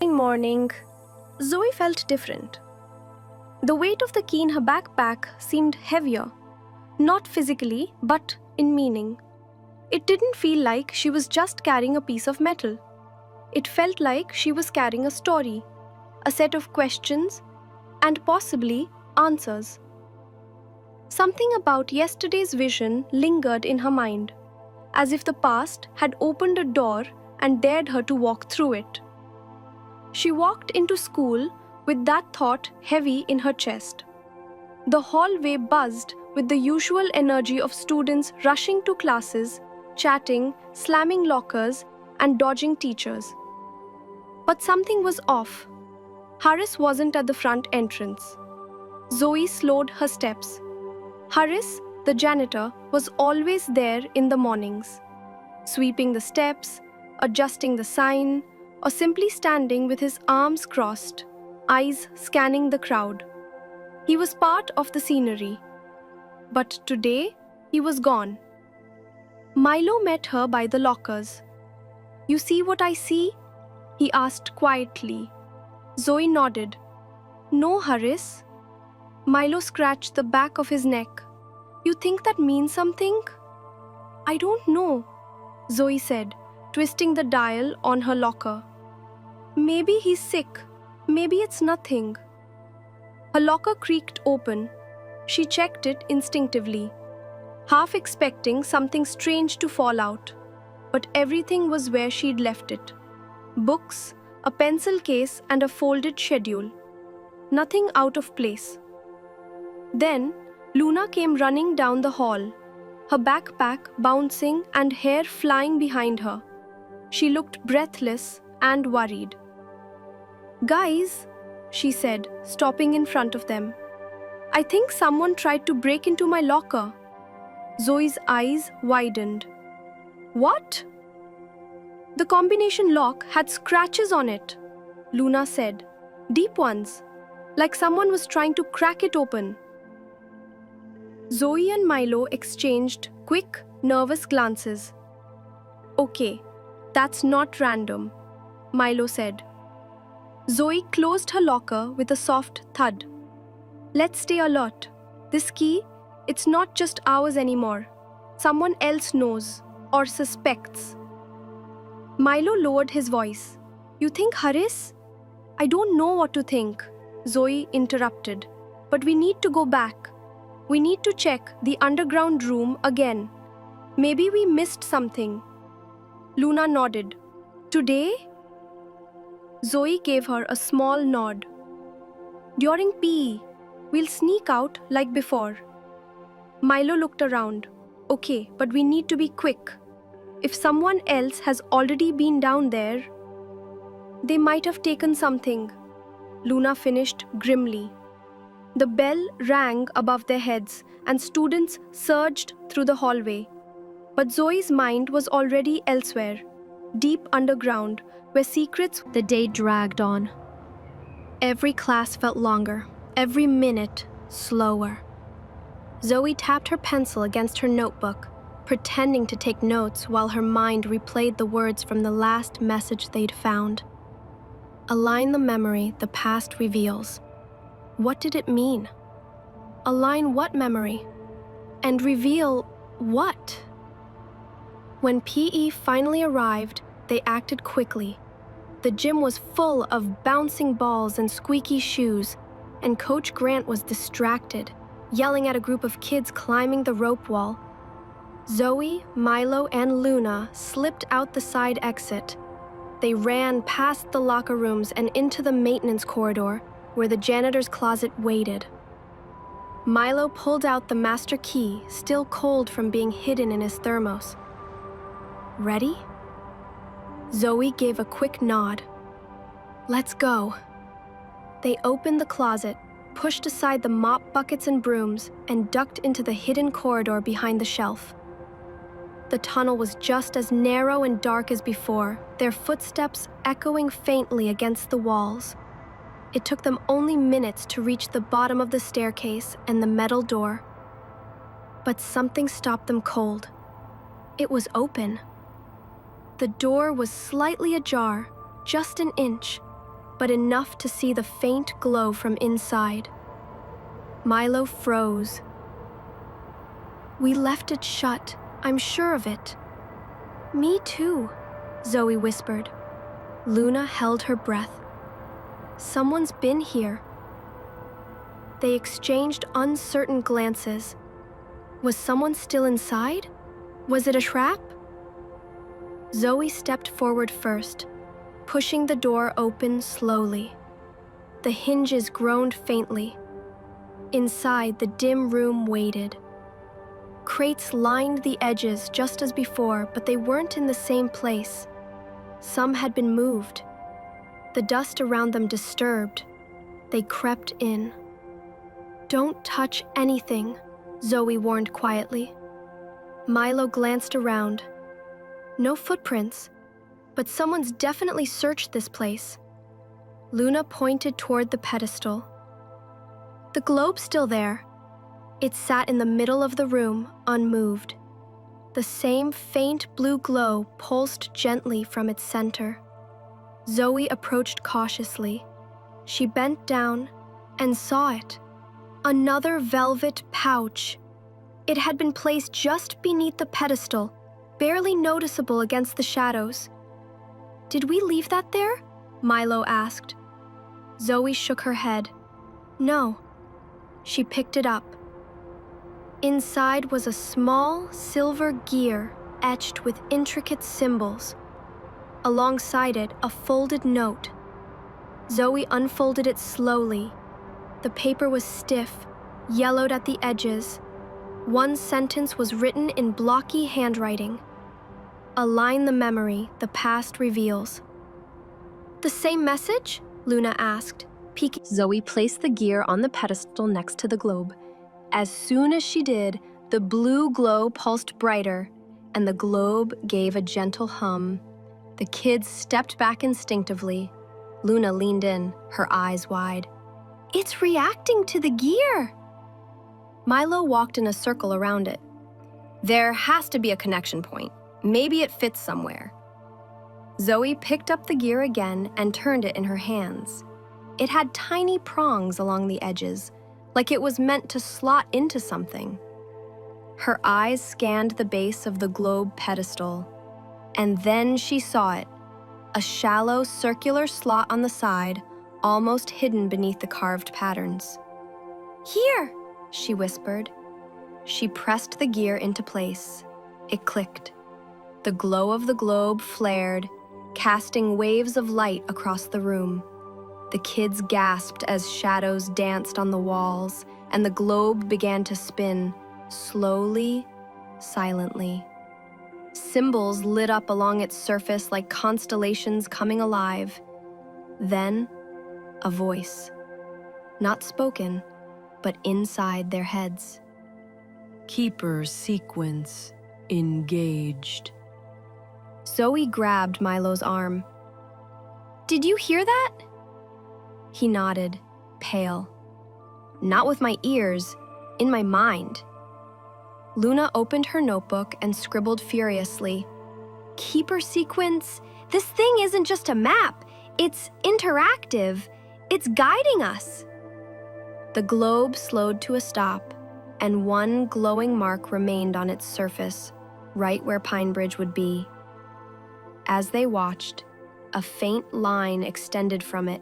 following morning, Zoe felt different. The weight of the key in her backpack seemed heavier, not physically, but in meaning. It didn't feel like she was just carrying a piece of metal. It felt like she was carrying a story, a set of questions, and possibly answers. Something about yesterday's vision lingered in her mind, as if the past had opened a door and dared her to walk through it. She walked into school with that thought heavy in her chest. The hallway buzzed with the usual energy of students rushing to classes, chatting, slamming lockers, and dodging teachers. But something was off. Harris wasn't at the front entrance. Zoe slowed her steps. Harris, the janitor, was always there in the mornings, sweeping the steps, adjusting the sign, or simply standing with his arms crossed, eyes scanning the crowd. He was part of the scenery. But today, he was gone. Milo met her by the lockers. "You see what I see?" he asked quietly. Zoe nodded. "No, Harris." Milo scratched the back of his neck. "You think that means something?" "I don't know," Zoe said, twisting the dial on her locker. "Maybe he's sick. Maybe it's nothing." Her locker creaked open. She checked it instinctively, half expecting something strange to fall out. But everything was where she'd left it. Books, a pencil case, and a folded schedule. Nothing out of place. Then, Luna came running down the hall, her backpack bouncing and hair flying behind her. She looked breathless and worried. "Guys," she said, stopping in front of them. "I think someone tried to break into my locker." Zoe's eyes widened. "What?" "The combination lock had scratches on it," Luna said. "Deep ones, like someone was trying to crack it open." Zoe and Milo exchanged quick, nervous glances. "Okay, that's not random," Milo said. Zoe closed her locker with a soft thud. "Let's stay alert. This key, it's not just ours anymore. Someone else knows or suspects." Milo lowered his voice. "You think Harris?" "I don't know what to think," Zoe interrupted. "But we need to go back. We need to check the underground room again. Maybe we missed something." Luna nodded. "Today?" Zoe gave her a small nod. "During PE, we'll sneak out like before." Milo looked around. "Okay, but we need to be quick. If someone else has already been down there, they might have taken something," Luna finished grimly. The bell rang above their heads and students surged through the hallway. But Zoe's mind was already elsewhere, deep underground, where secrets. The day dragged on. Every class felt longer, every minute slower. Zoe tapped her pencil against her notebook, pretending to take notes while her mind replayed the words from the last message they'd found. Align the memory the past reveals. What did it mean? Align what memory? And reveal what? When PE finally arrived, they acted quickly. The gym was full of bouncing balls and squeaky shoes, and Coach Grant was distracted, yelling at a group of kids climbing the rope wall. Zoe, Milo, and Luna slipped out the side exit. They ran past the locker rooms and into the maintenance corridor, where the janitor's closet waited. Milo pulled out the master key, still cold from being hidden in his thermos. "Ready?" Zoe gave a quick nod. "Let's go." They opened the closet, pushed aside the mop buckets and brooms, and ducked into the hidden corridor behind the shelf. The tunnel was just as narrow and dark as before, their footsteps echoing faintly against the walls. It took them only minutes to reach the bottom of the staircase and the metal door. But something stopped them cold. It was open. The door was slightly ajar, just an inch, but enough to see the faint glow from inside. Milo froze. "We left it shut, I'm sure of it." "Me too," Zoe whispered. Luna held her breath. "Someone's been here." They exchanged uncertain glances. Was someone still inside? Was it a trap? Zoe stepped forward first, pushing the door open slowly. The hinges groaned faintly. Inside, the dim room waited. Crates lined the edges just as before, but they weren't in the same place. Some had been moved. The dust around them disturbed. They crept in. "Don't touch anything," Zoe warned quietly. Milo glanced around. No footprints, but someone's definitely searched this place. Luna pointed toward the pedestal. The globe's still there. It sat in the middle of the room, unmoved. The same faint blue glow pulsed gently from its center. Zoe approached cautiously. She bent down and saw it. Another velvet pouch. It had been placed just beneath the pedestal, barely noticeable against the shadows. "Did we leave that there?" Milo asked. Zoe shook her head. "No." She picked it up. Inside was a small silver gear etched with intricate symbols. Alongside it, a folded note. Zoe unfolded it slowly. The paper was stiff, yellowed at the edges. One sentence was written in blocky handwriting. "Align the memory, the past reveals." "The same message?" Luna asked, peeking. Zoe placed the gear on the pedestal next to the globe. As soon as she did, the blue glow pulsed brighter, and the globe gave a gentle hum. The kids stepped back instinctively. Luna leaned in, her eyes wide. "It's reacting to the gear!" Milo walked in a circle around it. "There has to be a connection point. Maybe it fits somewhere." Zoe picked up the gear again and turned it in her hands. It had tiny prongs along the edges, like it was meant to slot into something. Her eyes scanned the base of the globe pedestal, and then she saw it, a shallow circular slot on the side, almost hidden beneath the carved patterns. "Here!" she whispered. She pressed the gear into place. It clicked. The glow of the globe flared, casting waves of light across the room. The kids gasped as shadows danced on the walls, and the globe began to spin, slowly, silently. Symbols lit up along its surface like constellations coming alive. Then, a voice. Not spoken, but inside their heads. Keeper sequence engaged. Zoe grabbed Milo's arm. "Did you hear that?" He nodded, pale. "Not with my ears, in my mind." Luna opened her notebook and scribbled furiously. "Keeper sequence? This thing isn't just a map. It's interactive. It's guiding us." The globe slowed to a stop, and one glowing mark remained on its surface, right where Pine Bridge would be. As they watched, a faint line extended from it,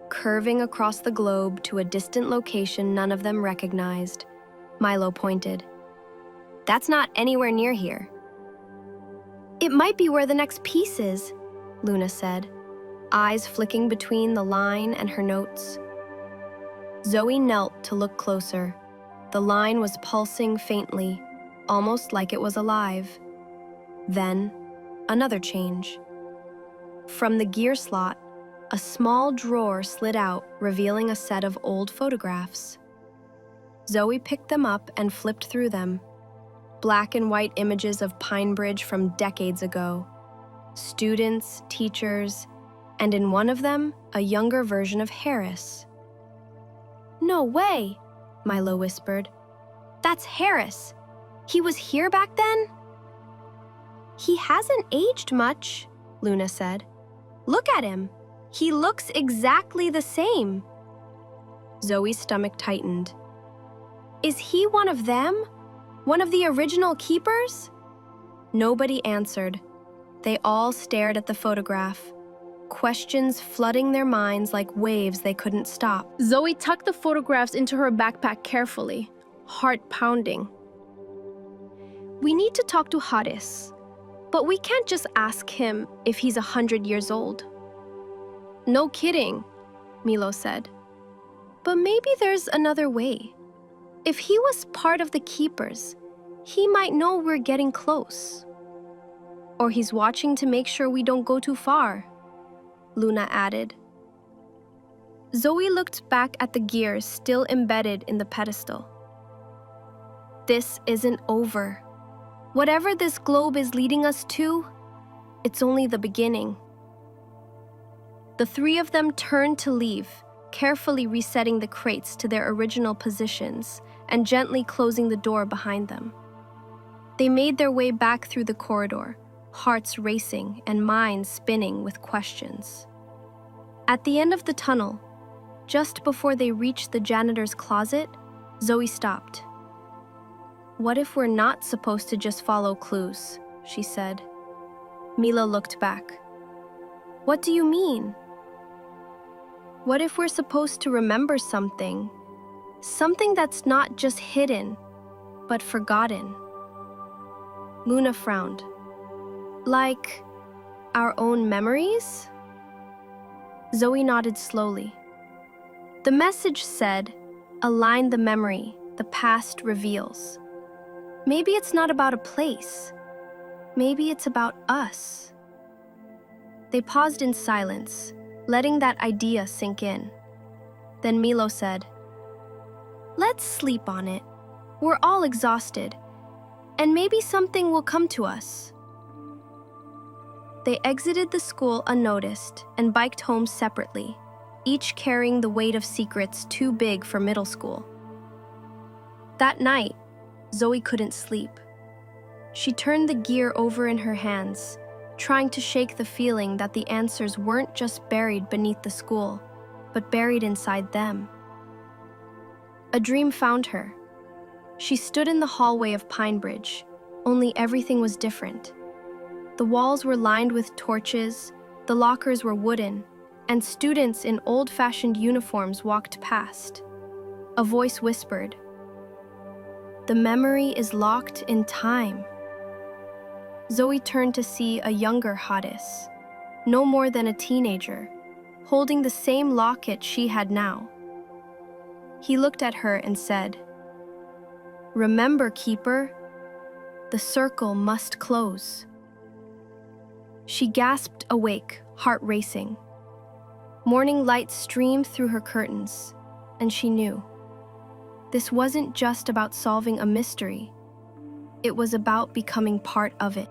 curving across the globe to a distant location none of them recognized. Milo pointed. "That's not anywhere near here." "It might be where the next piece is," Luna said, eyes flicking between the line and her notes. Zoe knelt to look closer. The line was pulsing faintly, almost like it was alive. Then, another change. From the gear slot, a small drawer slid out, revealing a set of old photographs. Zoe picked them up and flipped through them. Black and white images of Pine Bridge from decades ago. Students, teachers, and in one of them, a younger version of Harris. "No way," Milo whispered. "That's Harris. He was here back then?" "He hasn't aged much," Luna said. "Look at him. He looks exactly the same. Zoe's stomach tightened. Is he one of them? One of the original keepers? Nobody answered. They all stared at the photograph, questions flooding their minds like waves they couldn't stop. Zoe tucked the photographs into her backpack carefully, heart pounding. We need to talk to Haris, but we can't just ask him if he's 100 years old. No kidding, Milo said. But maybe there's another way. If he was part of the keepers, he might know we're getting close. Or he's watching to make sure we don't go too far, Luna added. Zoe looked back at the gears still embedded in the pedestal. This isn't over. Whatever this globe is leading us to, it's only the beginning. The three of them turned to leave, carefully resetting the crates to their original positions and gently closing the door behind them. They made their way back through the corridor, hearts racing and minds spinning with questions. At the end of the tunnel, just before they reached the janitor's closet, Zoe stopped. What if we're not supposed to just follow clues? She said. Milo looked back. What do you mean? What if we're supposed to remember something? Something that's not just hidden, but forgotten? Luna frowned. Like our own memories? Zoe nodded slowly. The message said, align the memory the past reveals. Maybe it's not about a place. Maybe it's about us. They paused in silence, letting that idea sink in. Then Milo said, let's sleep on it. We're all exhausted, and maybe something will come to us. They exited the school unnoticed and biked home separately, each carrying the weight of secrets too big for middle school. That night, Zoe couldn't sleep. She turned the gear over in her hands, trying to shake the feeling that the answers weren't just buried beneath the school, but buried inside them. A dream found her. She stood in the hallway of Pine Bridge, only everything was different. The walls were lined with torches, the lockers were wooden, and students in old-fashioned uniforms walked past. A voice whispered, "The memory is locked in time." Zoe turned to see a younger Haris, no more than a teenager, holding the same locket she had now. He looked at her and said, "Remember, Keeper, the circle must close." She gasped awake, heart racing. Morning light streamed through her curtains, and she knew. This wasn't just about solving a mystery. It was about becoming part of it.